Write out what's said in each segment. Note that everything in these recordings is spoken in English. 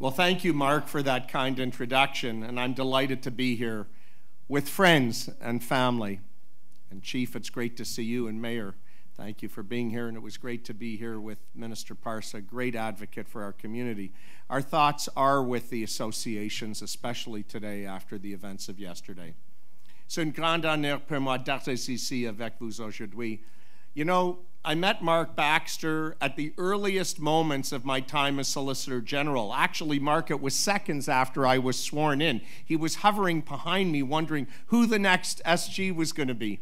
Well, thank you, Mark, for that kind introduction, and I'm delighted to be here with friends and family. And Chief, it's great to see you, and Mayor, thank you for being here, and it was great to be here with Minister Parsa, a great advocate for our community. Our thoughts are with the associations, especially today after the events of yesterday. C'est un grand honneur pour moi d'être ici avec vous aujourd'hui. You know, I met Mark Baxter at the earliest moments of my time as Solicitor General. Actually, Mark, it was seconds after I was sworn in. He was hovering behind me, wondering who the next SG was going to be.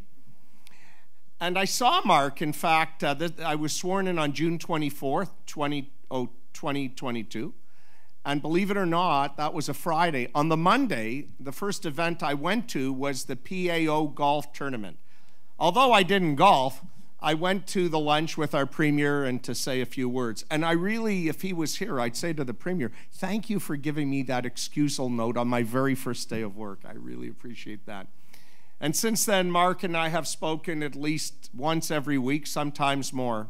And I saw Mark, in fact, I was sworn in on June 24th, 2022. And believe it or not, that was a Friday. On the Monday, the first event I went to was the PAO golf tournament. Although I didn't golf, I went to the lunch with our Premier and to say a few words. And I really, if he was here, I'd say to the Premier, thank you for giving me that excusal note on my very first day of work. I really appreciate that. And since then, Mark and I have spoken at least once every week, sometimes more.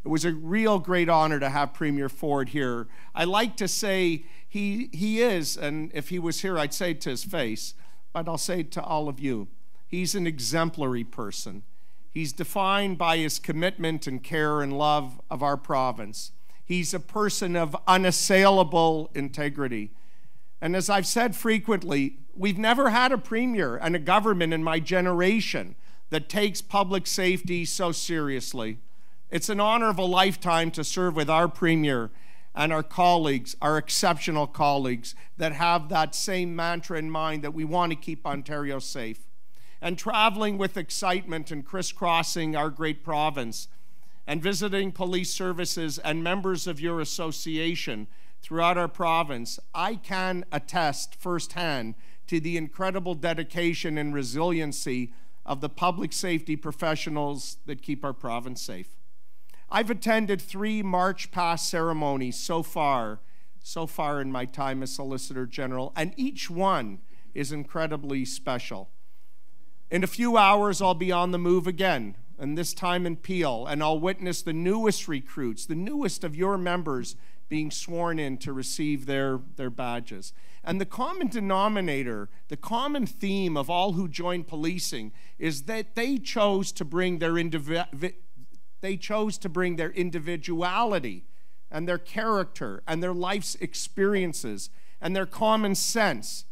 It was a real great honor to have Premier Ford here. I like to say he is, and if he was here, I'd say it to his face, but I'll say it to all of you. He's an exemplary person. He's defined by his commitment and care and love of our province. He's a person of unassailable integrity. And as I've said frequently, we've never had a premier and a government in my generation that takes public safety so seriously. It's an honor of a lifetime to serve with our premier and our colleagues, our exceptional colleagues that have that same mantra in mind that we want to keep Ontario safe. And traveling with excitement and crisscrossing our great province and visiting police services and members of your association throughout our province, I can attest firsthand to the incredible dedication and resiliency of the public safety professionals that keep our province safe. I've attended 3 March Past ceremonies so far in my time as Solicitor General, and each one is incredibly special. In a few hours, I'll be on the move again, and this time in Peel, and I'll witness the newest recruits, the newest of your members being sworn in to receive their badges. And the common denominator, the common theme of all who join policing is that they chose to bring their individuality and their character and their life's experiences and their common sense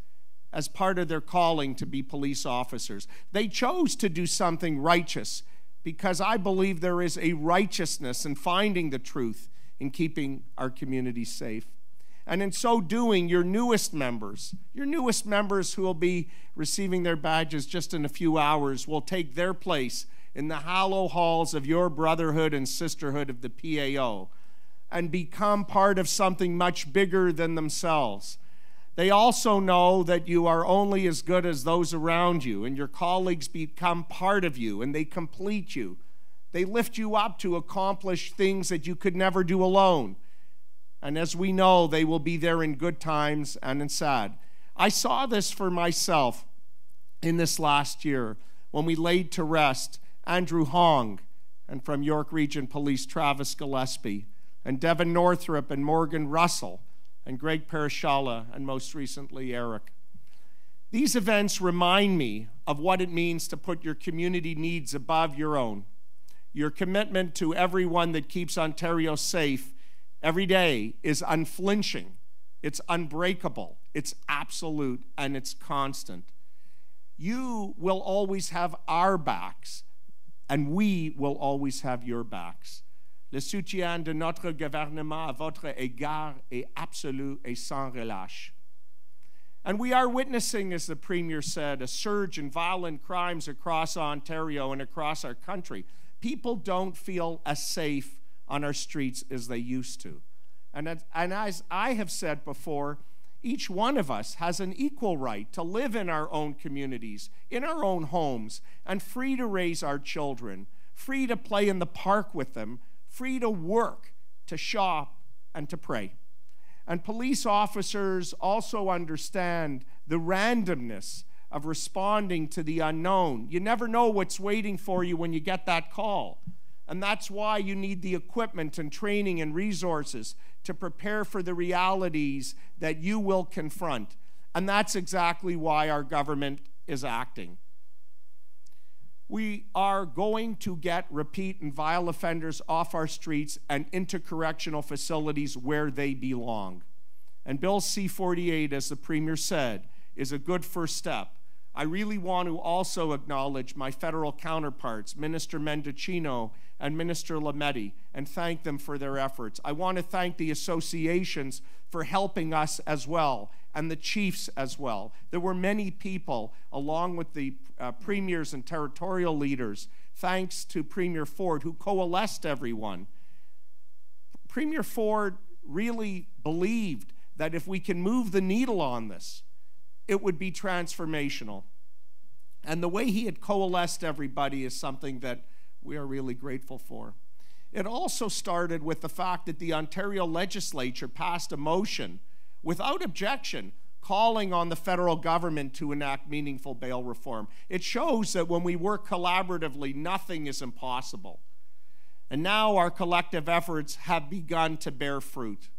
as part of their calling to be police officers. They chose to do something righteous because I believe there is a righteousness in finding the truth in keeping our community safe. And in so doing, your newest members who will be receiving their badges just in a few hours will take their place in the hallow halls of your brotherhood and sisterhood of the PAO and become part of something much bigger than themselves. They also know that you are only as good as those around you, and your colleagues become part of you, and they complete you. They lift you up to accomplish things that you could never do alone. And as we know, they will be there in good times and in sad. I saw this for myself in this last year when we laid to rest Andrew Hong, and from York Region Police, Travis Gillespie, and Devin Northrup and Morgan Russell, and Greg Parashala, and most recently, Eric. These events remind me of what it means to put your community needs above your own. Your commitment to everyone that keeps Ontario safe every day is unflinching, it's unbreakable, it's absolute, and it's constant. You will always have our backs, and we will always have your backs. Le soutien de notre gouvernement à votre égard est absolu et sans relâche. And we are witnessing, as the Premier said, a surge in violent crimes across Ontario and across our country. People don't feel as safe on our streets as they used to. And as I have said before, each one of us has an equal right to live in our own communities, in our own homes, and free to raise our children, free to play in the park with them, free to work, to shop, and to pray. And police officers also understand the randomness of responding to the unknown. You never know what's waiting for you when you get that call. And that's why you need the equipment and training and resources to prepare for the realities that you will confront. And that's exactly why our government is acting. We are going to get repeat and vile offenders off our streets and into correctional facilities where they belong. And Bill C-48, as the Premier said, is a good first step. I really want to also acknowledge my federal counterparts, Minister Mendocino and Minister Lametti, and thank them for their efforts. I want to thank the associations for helping us as well, and the chiefs as well. There were many people, along with the premiers and territorial leaders, thanks to Premier Ford, who coalesced everyone. Premier Ford really believed that if we can move the needle on this, it would be transformational. And the way he had coalesced everybody is something that we are really grateful for. It also started with the fact that the Ontario legislature passed a motion without objection calling on the federal government to enact meaningful bail reform. It shows that when we work collaboratively, nothing is impossible. And now our collective efforts have begun to bear fruit.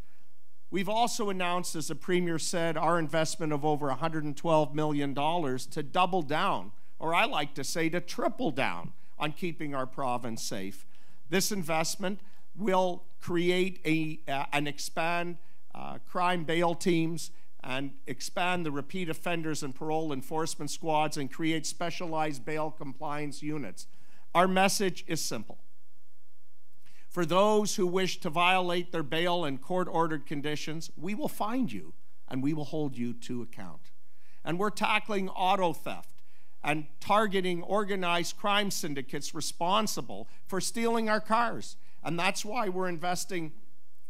We've also announced, as the Premier said, our investment of over $112 million to double down, or I like to say to triple down, on keeping our province safe. This investment will create and expand crime bail teams and expand the repeat offenders and parole enforcement squads and create specialized bail compliance units. Our message is simple. For those who wish to violate their bail and court-ordered conditions, we will find you and we will hold you to account. And we're tackling auto theft and targeting organized crime syndicates responsible for stealing our cars. And that's why we're investing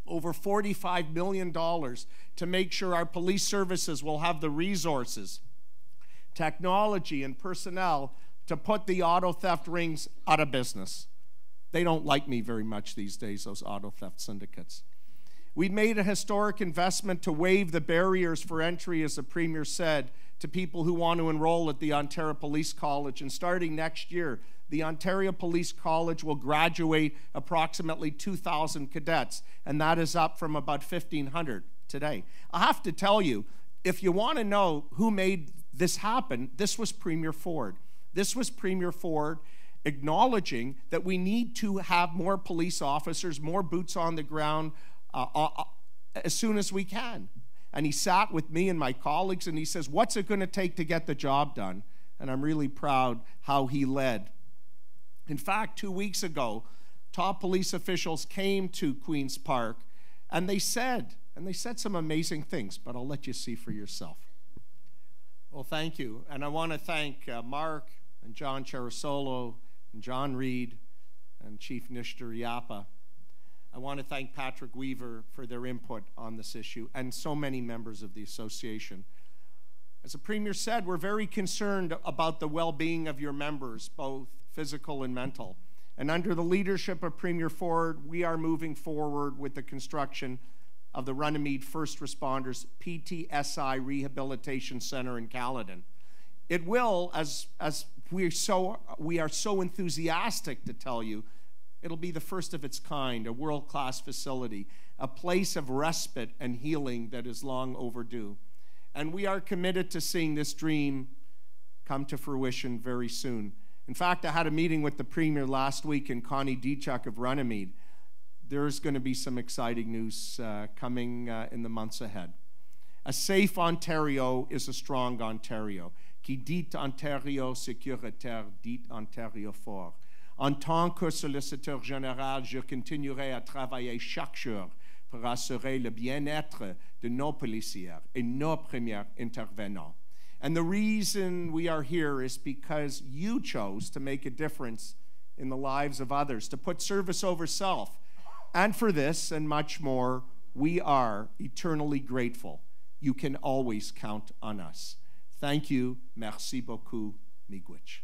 over $45 million to make sure our police services will have the resources, technology, and personnel to put the auto theft rings out of business. They don't like me very much these days, those auto theft syndicates. We've made a historic investment to waive the barriers for entry, as the Premier said, to people who want to enroll at the Ontario Police College. And starting next year, the Ontario Police College will graduate approximately 2,000 cadets, and that is up from about 1,500 today. I have to tell you, if you want to know who made this happen, this was Premier Ford. This was Premier Ford acknowledging that we need to have more police officers, more boots on the ground as soon as we can. And he sat with me and my colleagues and he says, what's it going to take to get the job done? And I'm really proud how he led. In fact, 2 weeks ago, top police officials came to Queen's Park and they said some amazing things, but I'll let you see for yourself. Well, thank you. And I want to thank Mark and John Cerasolo and John Reed and Chief Nishtar Yapa. I want to thank Patrick Weaver for their input on this issue and so many members of the association. As the Premier said, we're very concerned about the well-being of your members, both physical and mental. And under the leadership of Premier Ford, we are moving forward with the construction of the Runnymede First Responders PTSI Rehabilitation Center in Caledon. It will, as we are so enthusiastic to tell you, it'll be the first of its kind, a world-class facility, a place of respite and healing that is long overdue. And we are committed to seeing this dream come to fruition very soon. In fact, I had a meeting with the Premier last week and Connie Dichuk of Runnymede. There's going to be some exciting news coming in the months ahead. A safe Ontario is a strong Ontario. Qui dit Ontario sécuritaire, dit Ontario fort. En tant que solliciteur général, je continuerai à travailler chaque jour pour assurer le bien-être de nos policiers et nos premiers intervenants. And the reason we are here is because you chose to make a difference in the lives of others, to put service over self. And for this and much more, we are eternally grateful. You can always count on us. Thank you. Merci beaucoup. Miigwech.